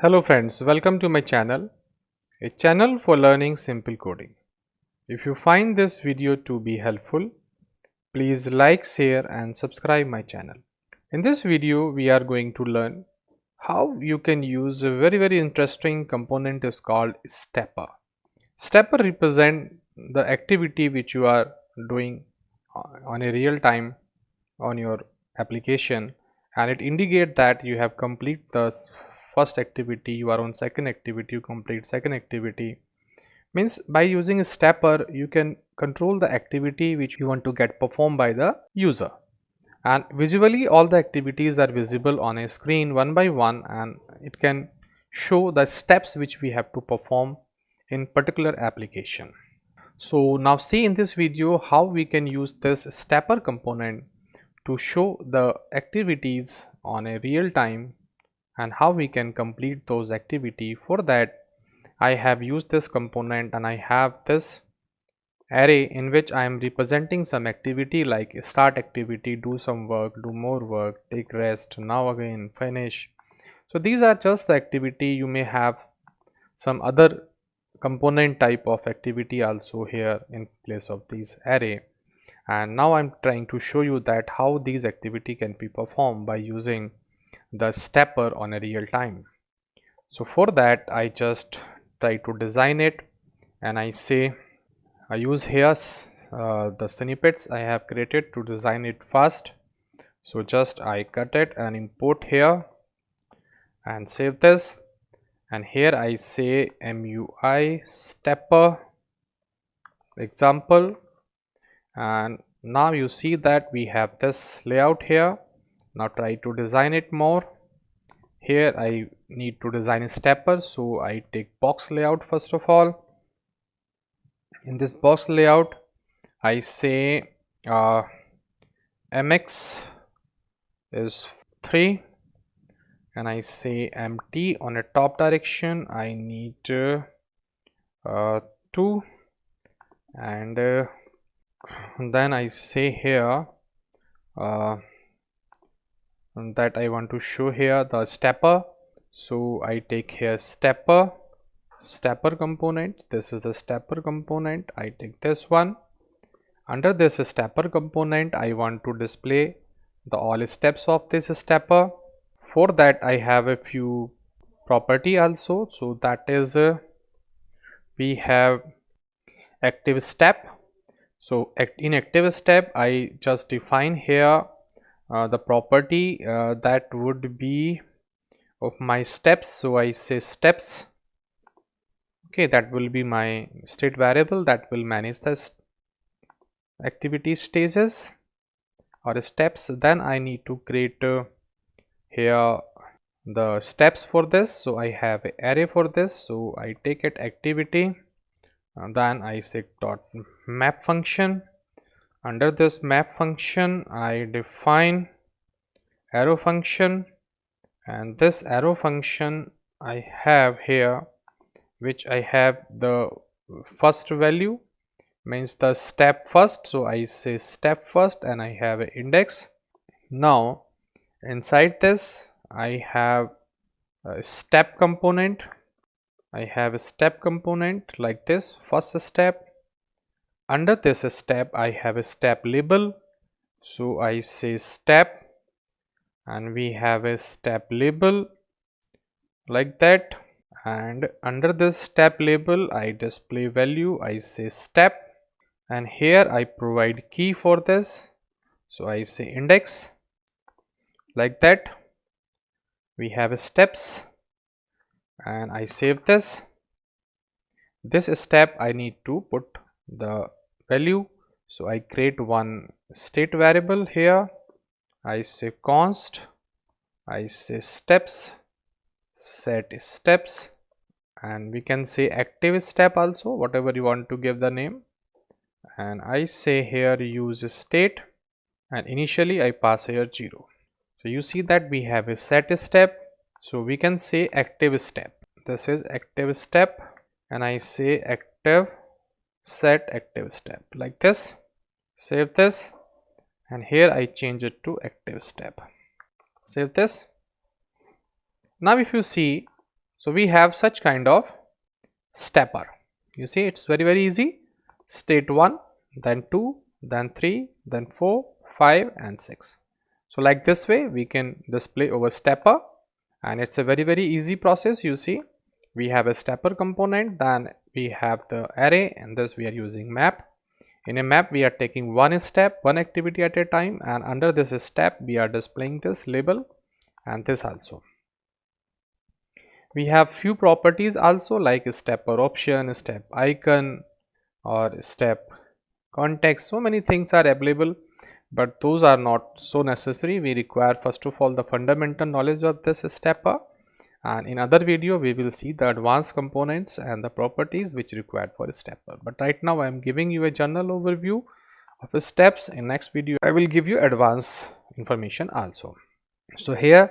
Hello friends, welcome to my channel, a channel for learning simple coding. If you find this video to be helpful, please like, share and subscribe my channel. In this video, we are going to learn how you can use a very interesting component is called stepper. Stepper represent the activity which you are doing on a real time on your application, and it indicate that you have complete the first activity, you are on second activity, you complete second activity. Means by using a stepper you can control the activity which you want to get performed by the user, and visually all the activities are visible on a screen one by one, and it can show the steps which we have to perform in particular application. So now see in this video how we can use this stepper component to show the activities on a real time and how we can complete those activity. For that I have used this component and I have this array in which I am representing some activity like start activity, do some work, do more work, take rest, now again, finish. So these are just the activity. You may have some other component type of activity also here in place of this array, and now I'm trying to show you that how these activity can be performed by using the stepper on a real time. So for that I just try to design it, and I say I use here the snippets I have created to design it fast. So just I cut it and import here and save this, and here I say MUI stepper example, and now you see that we have this layout here. Now try to design it more. Here I need to design a stepper, so I take box layout first of all. In this box layout I say mx is 3, and I say empty on a top direction I need 2, and then I say here that I want to show here the stepper, so I take here stepper component. This is the stepper component. I take this one. Under this stepper component I want to display the all steps of this stepper. For that I have a few property also, so that is we have active step. So in active step I just define here the property that would be of my steps. So I say steps. Okay, that will be my state variable that will manage the activity stages or steps. Then I need to create here the steps for this. So I have an array for this, so I take it activity, and then I say dot map function. Under this map function I define arrow function, and this arrow function I have here, which I have the first value, means the step first. So I say step first and I have an index. Now inside this I have a step component. I have a step component like this, first step. Under this step I have a step label, so I say step, and we have a step label like that. And under this step label I display value, I say step, and here I provide key for this, so I say index like that. We have steps, and I save this. This step I need to put the value, so I create one state variable here. I say const, I say steps, set steps, and we can say active step also, whatever you want to give the name. And I say here use state, and initially I pass here 0. So you see that we have a set step, so we can say active step. This is active step, and I say active set active step like this. Save this, and here I change it to active step. Save this. Now if you see, So we have such kind of stepper. You see, it's very easy. State 1, then 2, then 3, then 4, 5 and 6. So like this way we can display over stepper, and it's a very easy process. You see, we have a stepper component, then we have the array, and this we are using map. In a map we are taking one step, one activity at a time, and under this step we are displaying this label and this also. We have few properties also, like stepper option, step icon or step context. So many things are available, but those are not so necessary. We require first of all the fundamental knowledge of this stepper, and in other video we will see the advanced components and the properties which required for a stepper. But right now I am giving you a general overview of the steps. In next video I will give you advanced information also. So here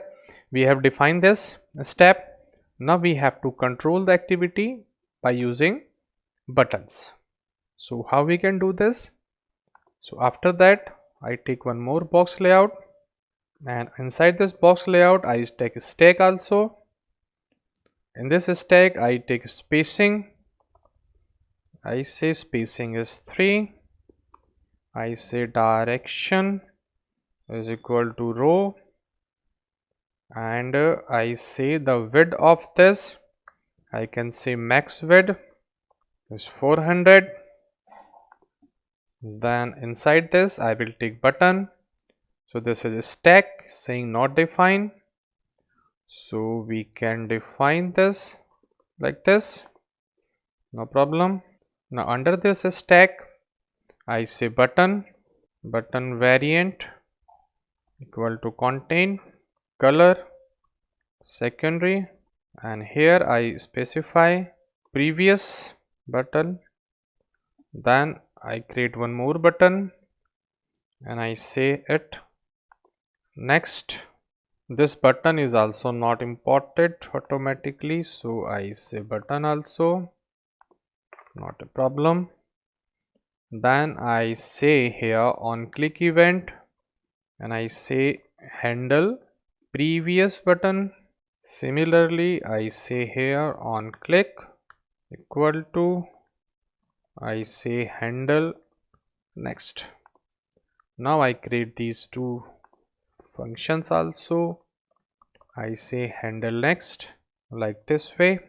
we have defined this step. Now we have to control the activity by using buttons. So how we can do this? So after that I take one more box layout, and inside this box layout I take a stack also. In this stack I take spacing. I say spacing is 3. I say direction is equal to row, and I say the width of this, I can say max width is 400. Then inside this I will take button. So this is a stack saying not defined, so we can define this like this, no problem. Now under this stack I say button variant equal to contain color secondary, and here I specify previous button. Then I create one more button and I say it next. This button is also not imported automatically, so I say button also, not a problem. Then I say here on click event, and I say handle previous button. Similarly I say here on click equal to, I say handle next. Now I create these two functions also. I say handle next like this way.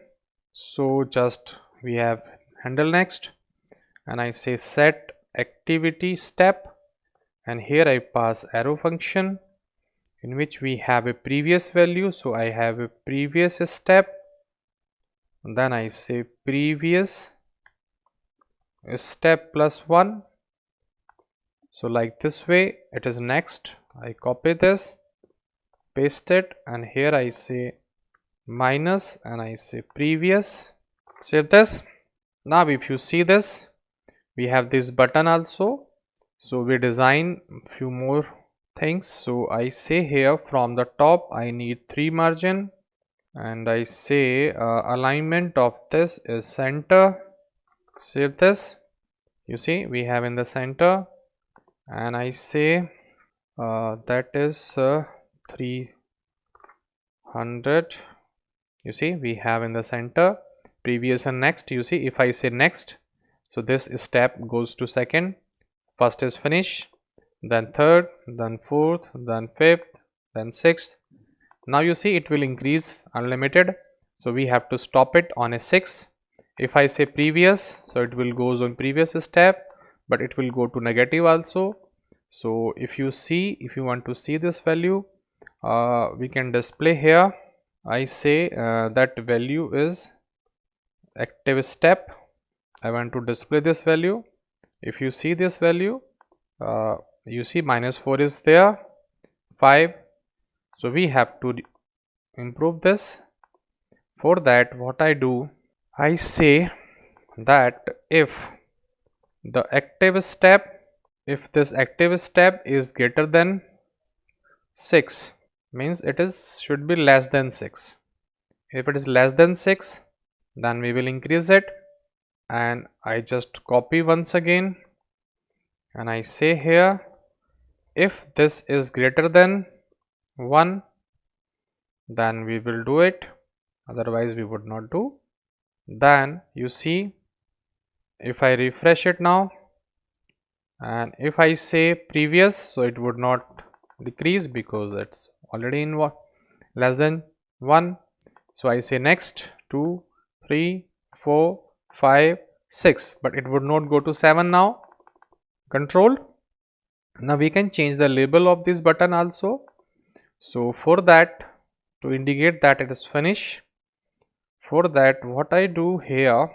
So just we have handle next, and I say set activity step, and here I pass arrow function in which we have a previous value. So I have a previous step, and then I say previous step plus 1. So like this way it is next. I copy this, paste it, and here I say minus and I say previous. Save this. Now if you see this, we have this button also. So we design few more things. So I say here from the top I need 3 margin, and I say alignment of this is center. Save this. You see we have in the center, and I say that is 300. You see we have in the center previous and next. You see if I say next, so this step goes to second, first is finish, then third, then fourth, then fifth, then sixth. Now you see it will increase unlimited, so we have to stop it on a 6. If I say previous, so it will goes on previous step, but it will go to negative also. So if you want to see this value, we can display here. I say that value is active step. I want to display this value. If you see this value, you see -4 is there, 5. So we have to improve this. For that what I do, I say that if the active step, if this active step is greater than 6, means it is should be less than 6. If it is less than 6, then we will increase it, and I just copy once again, and I say here if this is greater than 1, then we will do it. otherwise we would not do. Then you see, if I refresh it now and if I say previous, so it would not decrease because it's already in less than 1. So I say next 2, 3, 4, 5, 6, but it would not go to 7 now. Controlled. Now we can change the label of this button also. So for that, to indicate that it is finished, for that what I do here,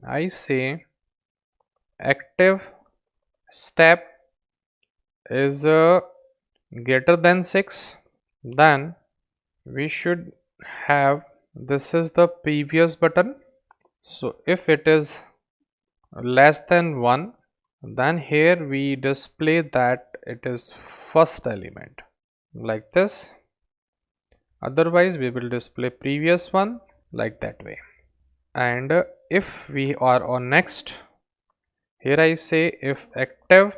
I say active step is greater than 6, then we should have, this is the previous button. So if it is less than 1, then here we display that it is first element like this, otherwise we will display previous one like that way. And if we are on next, here I say if active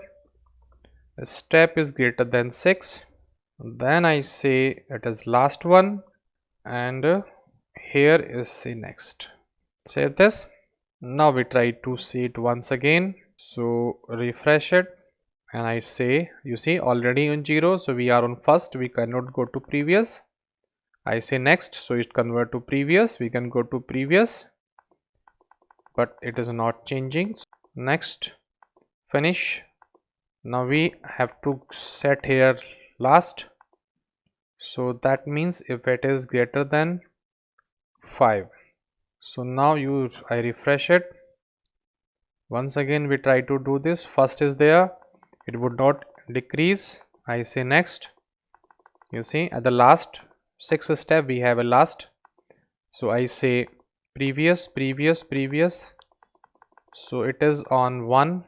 step is greater than 6, then I say it is last one, and here is the next. Save this. Now we try to see it once again. So refresh it and I say, you see already on 0, so we are on first, we cannot go to previous. I say next, so it convert to previous, we can go to previous, but it is not changing. Next, finish. Now we have to set here last, so that means if it is greater than 5. So now I refresh it. Once again we try to do this. First is there, it would not decrease. I say next. You see at the last 6 step we have a last. So I say previous, previous, previous. So it is on 1.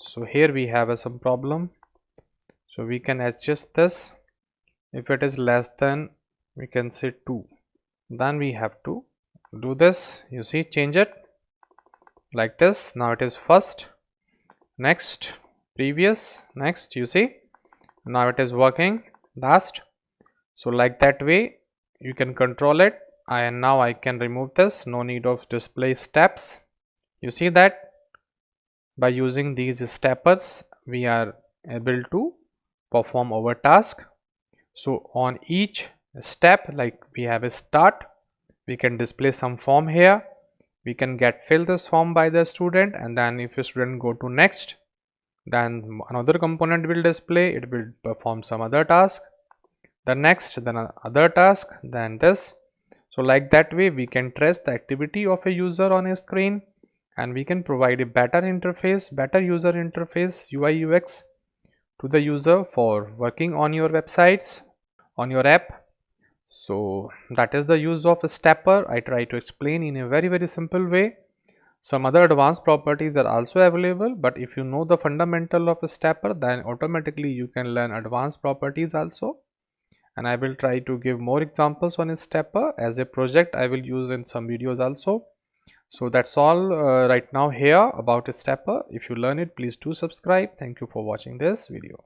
So here we have some problem. So we can adjust this. If it is less than, we can say 2. Then we have to do this. You see, change it like this. Now it is first, next, previous, next. You see, now it is working last. So like that way you can control it. And now I can remove this. No need of display steps. You see that by using these steppers we are able to perform our task. So on each step, like we have a start, we can display some form here. We can fill this form by the student, and then if a student go to next, then another component will display, it will perform some other task, the next, then another task, then this. So like that way we can trace the activity of a user on a screen, and we can provide a better interface, better user interface, UI UX to the user for working on your websites, on your app. So that is the use of a stepper. I try to explain in a very simple way. Some other advanced properties are also available, but if you know the fundamental of a stepper, then automatically you can learn advanced properties also. And I will try to give more examples on a stepper as a project I will use in some videos also. So that's all right now here about a stepper. If you learn it, please do subscribe. Thank you for watching this video.